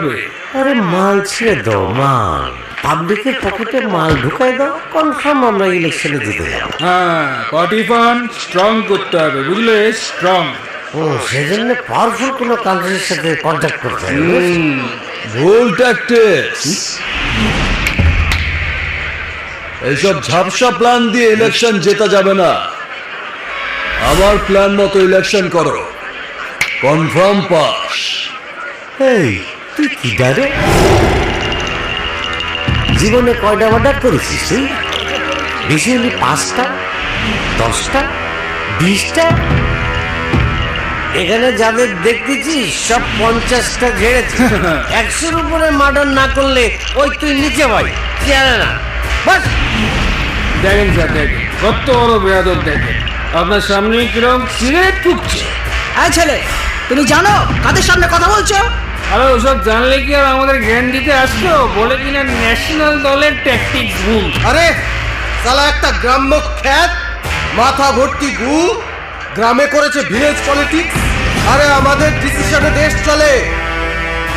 থাকবে? আরে মাল ছেড়ে দাও, মাল পাবলিকের পকেটে মাল ঢুকাই দাও, কনফার্ম আমরা ইলেকশনে জিতে যাব। হ্যাঁ, পার্টি ফান্ড স্ট্রং করতে হবে, বুঝলে? স্ট্রং। ও সেজন্য পাওয়ারফুল কোনো কান্ট্রির সাথে কন্ট্যাক্ট করতে হবে। ভুল ট্যাকটিক্স। এইসব ঝাপসা প্ল্যান দিয়ে ইলেকশন জেতা যাবে না। আমার প্ল্যান মতো ইলেকশন করো, কনফার্ম পাস। এই তুই কি ডারে জীবনে কয়টা অর্ডার করেছিস তুই? বেশি হলে 5টা, 10টা, 20টা। এখানে যাদের দেখতেছিস সব 50টা ঝেড়েছে। 100-র উপরে মার্ডার না করলে ওই তুই নিচে ভাই জানে না। বাস দেখেন স্যার, দেখেন কত বড় বেয়াদব, দেখেন আপনার সামনে কিরকম সিগারেট ফুটছে। এই ছেলে, তুমি জানো কাদের সামনে কথা বলছো? আরে ওসব জানলে কি আর আমাদের জ্ঞান দিতে আসলো? বলে কিনা ন্যাশনাল দলের ট্যাকটিক্স ভুল। আরে সালা একটা গ্রাম্য খ্যাত, মাথা ভর্তি গু, গ্রামে করেছে ভিলেজ পলিটিক্স। আরে আমাদের ডিসিশনে দেশ চলে,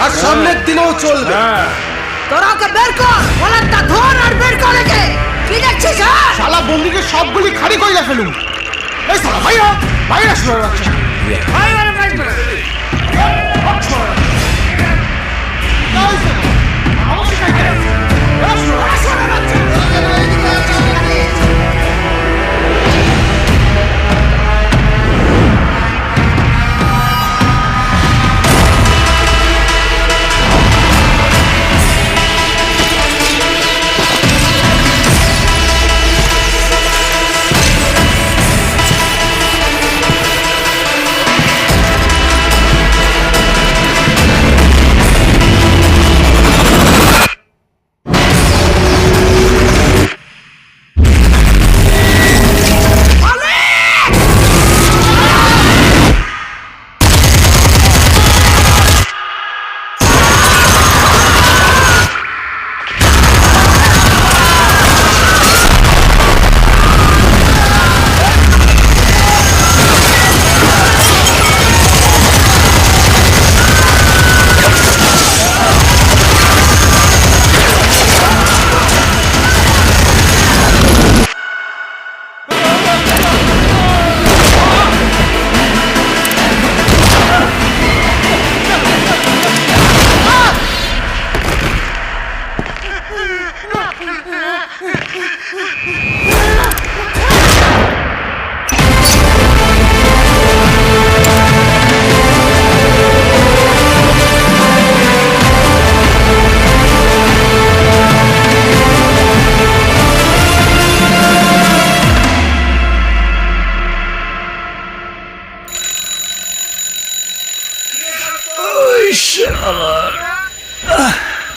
আর সামনের দিনেও চলবে। হ্যাঁ, তোরা ওকে বের কর, কলারটা ধর আর বের কর একে। কি দেখছিস? হ্যাঁ, শালা বন্দুকের সবগুলি খালি কইরা ফেলুন। এই শালা ভাইরা ভাইরা শুয়ে রাখছে।